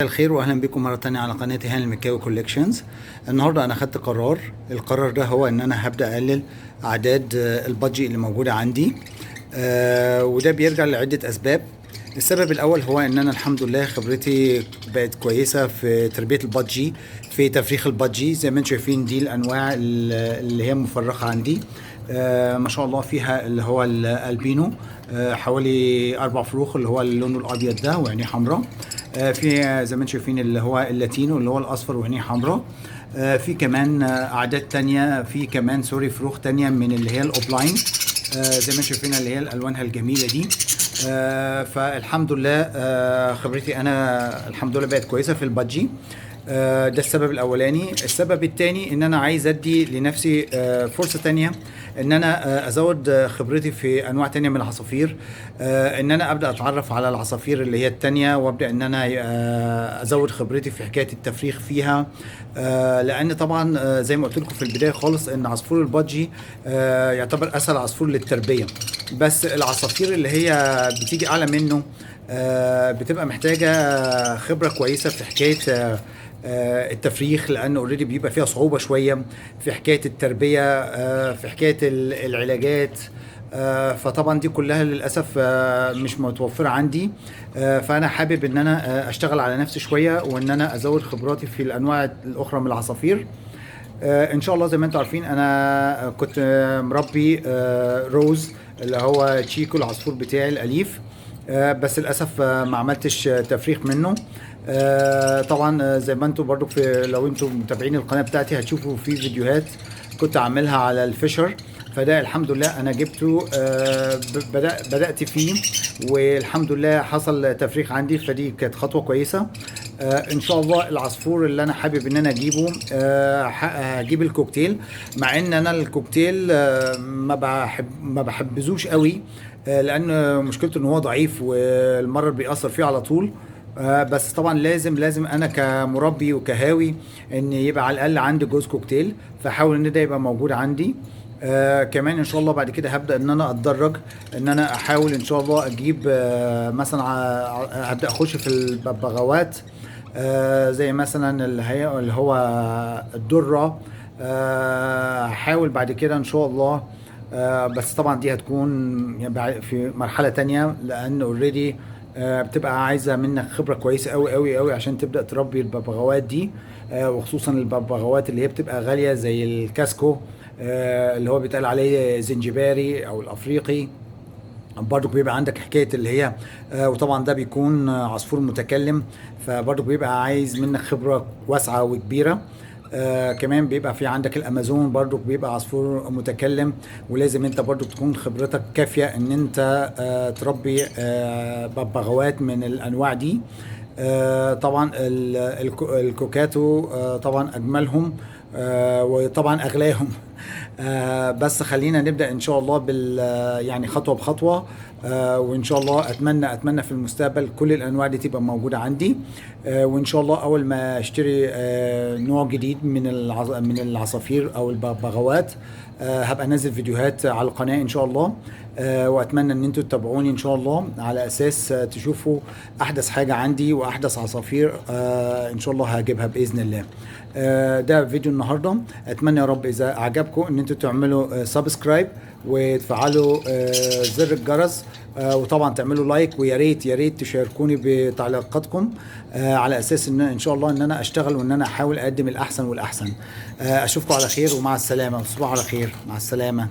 الخير واهلا بكم مره تانية على قناه هاني المكاوي كوليكشنز. النهارده انا خدت القرار ده هو ان انا هبدا اقلل اعداد البادجي اللي موجوده عندي. وده بيرجع لعده اسباب. السبب الاول هو ان انا الحمد لله خبرتي بقت كويسه في تربيه البادجي، في تفريخ البادجي. زي ما انتم شايفين دي الانواع اللي هي مفرخه عندي. ما شاء الله فيها اللي هو الالبينو، حوالي 4 فروخ اللي هو اللون الابيض ده وعينيه حمراء. في زي ما انتم شايفين اللي هو اللاتينو اللي هو الاصفر وعينيه حمراء. في كمان اعداد تانية، في كمان فروخ تانية من اللي هي الاوبلاين، زي ما انتم شايفين اللي هي الالوانها الجميله دي. فالحمد لله خبرتي انا الحمد لله بقت كويسه في البادجي. ده السبب الاولاني. السبب الثاني ان انا عايز ادي لنفسي فرصه تانية ان انا ازود خبرتي في انواع تانية من العصافير، ان انا ابدا اتعرف على العصافير اللي هي التانية، وابدا ان انا ازود خبرتي في حكايه التفريخ فيها. لان طبعا زي ما قلت لكم في البدايه خالص ان عصفور البادجي يعتبر اسهل عصفور للتربيه، بس العصافير اللي هي بتيجي اعلى منه بتبقى محتاجه خبره كويسه في حكايه التفريخ، لانه اوريدي بيبقى فيها صعوبه شويه في حكايه التربيه، في حكايه العلاجات. فطبعا دي كلها للاسف مش متوفره عندي. فانا حابب ان انا اشتغل على نفسي شويه، وان انا ازود خبراتي في الانواع الاخرى من العصافير. ان شاء الله. زي ما انتم عارفين انا كنت مربي روز اللي هو تشيكو العصفور بتاعي الاليف، بس للاسف ما عملتش تفريخ منه. طبعا زي ما انتم برضو لو انتم متابعين القناه بتاعتي هتشوفوا في فيديوهات كنت عاملها على الفيشر. فده الحمد لله انا جبته، بدات فيه والحمد لله حصل تفريخ عندي، فدي كانت خطوه كويسه. ان شاء الله العصفور اللي انا حابب ان انا اجيبه هجيب الكوكتيل، مع ان انا الكوكتيل ما بحبذوش قوي، لان مشكلته ان هو ضعيف والمرض بيأثر فيه على طول. بس طبعا لازم انا كمربي وكهاوي ان يبقى على الاقل عندي جوز كوكتيل، فاحاول ان ده يبقى موجود عندي. كمان ان شاء الله بعد كده هبدا ان انا اتدرج، ان انا احاول ان شاء الله اجيب مثلا هبدا اخش في الببغاوات، زي مثلا اللي هو الدره. هحاول بعد كده ان شاء الله. بس طبعا دي هتكون يعني في مرحله تانية، لان اوريدي بتبقى عايزه منك خبره كويسه قوي قوي قوي عشان تبدا تربي الببغاوات دي، وخصوصا الببغاوات اللي هي بتبقى غاليه زي الكاسكو، اللي هو بيتقال عليه زنجباري او الافريقي. برضو بيبقى عندك حكايه اللي هي وطبعا ده بيكون عصفور متكلم، فبرضو بيبقى عايز منك خبره واسعه وكبيره. كمان بيبقى في عندك الامازون، برضو بيبقى عصفور متكلم، ولازم انت برضو تكون خبرتك كافيه ان انت تربي ببغاوات من الانواع دي. طبعا الكوكاتو طبعا اجملهم، وطبعا اغلاهم. بس خلينا نبدا ان شاء الله يعني خطوه بخطوه. وان شاء الله اتمنى في المستقبل كل الانواع دي تبقى موجوده عندي. وان شاء الله اول ما اشتري نوع جديد من العصافير او البغبغاوات، هبقى انزل فيديوهات على القناه ان شاء الله. واتمنى ان انتوا تتابعوني ان شاء الله على اساس تشوفوا احدث حاجه عندي واحدث عصافير ان شاء الله هجيبها باذن الله. ده فيديو النهارده. اتمنى يا رب اذا اعجبكم ان انتوا تعملوا سبسكرايب وتفعلوا زر الجرس، وطبعا تعملوا لايك، ويا ريت يا ريت تشاركوني بتعليقاتكم، على اساس ان شاء الله ان انا اشتغل وان انا احاول اقدم الاحسن والاحسن. اشوفكم على خير ومع السلامه، تصبحوا على خير، مع السلامه.